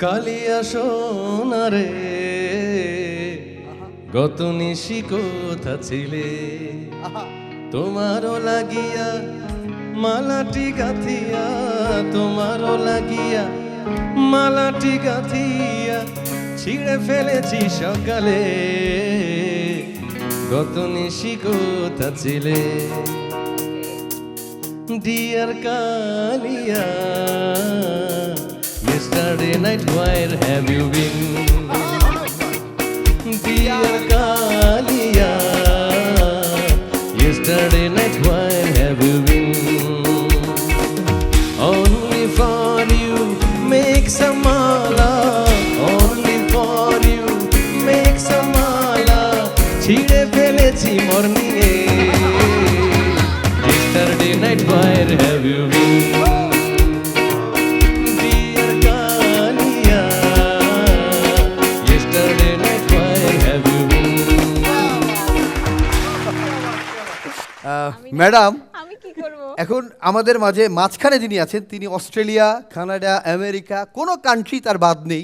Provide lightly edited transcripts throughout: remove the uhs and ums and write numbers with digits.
কালিয়া সোনারে গত নিশি কোথা ছিলে, তোমারও লাগিয়া মালাটি গাথিয়া, তোমারও লাগিয়া মালাটি গাথিয়া ছিঁড়ে ফেলেছি সকালে, গত নিশি কোথা ছিলে। Dear Kalia, yesterday night where have you been? Dear Kalia, yesterday night where have you been? Only for you make some mala, only for you make some mala, ছিঁড়ে ফেলেছি morning A, yesterday night where have you been? Madam, আমি কি করব? এখন আমাদের মাঝে মাঝখানে যিনি আছেন তিনি অস্ট্রেলিয়া, কানাডা, আমেরিকা, কোনো কান্ট্রি তার বাদ নেই।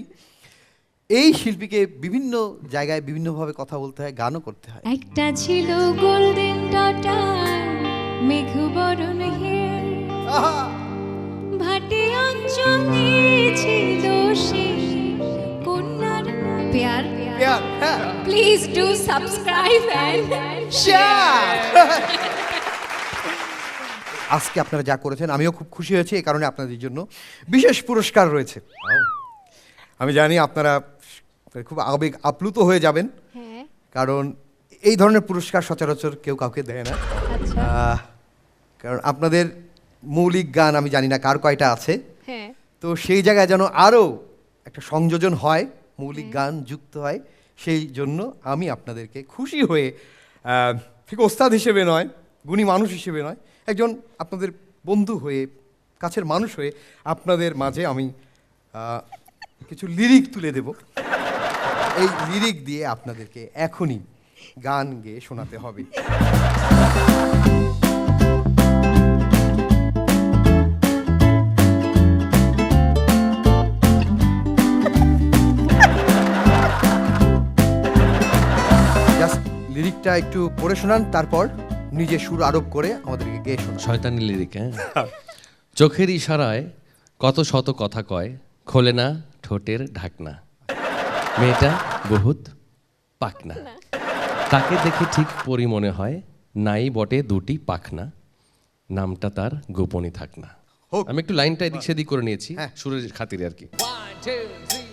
এই শিল্পীকে বিভিন্ন জায়গায় বিভিন্নভাবে কথা বলতে হয়, গানও করতে হয়। একটা ছিল গোল্ডেন ডটার, মেঘবরণ হেয়ার, ভাটি অঞ্চলে ছিল সেই কন্যার প্যার। Please do subscribe and share. আজকে আপনারা যা করেছেন আমিও খুব খুশি হয়েছি, এই কারণে আপনাদের জন্য বিশেষ পুরস্কার রয়েছে। আমি জানি আপনারা খুব আবেগ আপ্লুত হয়ে যাবেন, হ্যাঁ, কারণ এই ধরনের পুরস্কার সচরাচর কেউ কাউকে দেয় না। আচ্ছা, কারণ আপনাদের মৌলিক গান আমি জানি না কার কয়টা আছে, হ্যাঁ, তো সেই জায়গায় যেন আরও একটা সংযোজন হয়, মৌলিক গান যুক্ত হয়, সেই জন্য আমি আপনাদেরকে খুশি হয়ে ঠিক ওস্তাদ হিসেবে নয়, গুণী মানুষ হিসেবে নয়, একজন আপনাদের বন্ধু হয়ে, কাছের মানুষ হয়ে আপনাদের মাঝে আমি কিছু লিরিক তুলে দেব। এই লিরিক দিয়ে আপনাদেরকে এখনই গান গেয়ে শোনাতে হবে। লিরিকটা একটু পড়ে শোনান, তারপর নিজে সুর আরোপ করে আমাদেরকে গেয়ে শোনান। শয়তানি লিরিক, হ্যাঁ। চোখের ইশারায় কত শত কথা কয়, খোলে না ঠোঁটের ঢাকনা, মেয়েটা বহুত পাকনা, তাকে দেখে ঠিক পরি মনে হয়, নাই বটে দুটি পাখনা, নামটা তার গোপনই থাক না। হোক। আমি একটু লাইনটা এদিক সেদিক করে নিয়েছি হ্যাঁ। সুরের খাতিরে আর কি। 1 2 3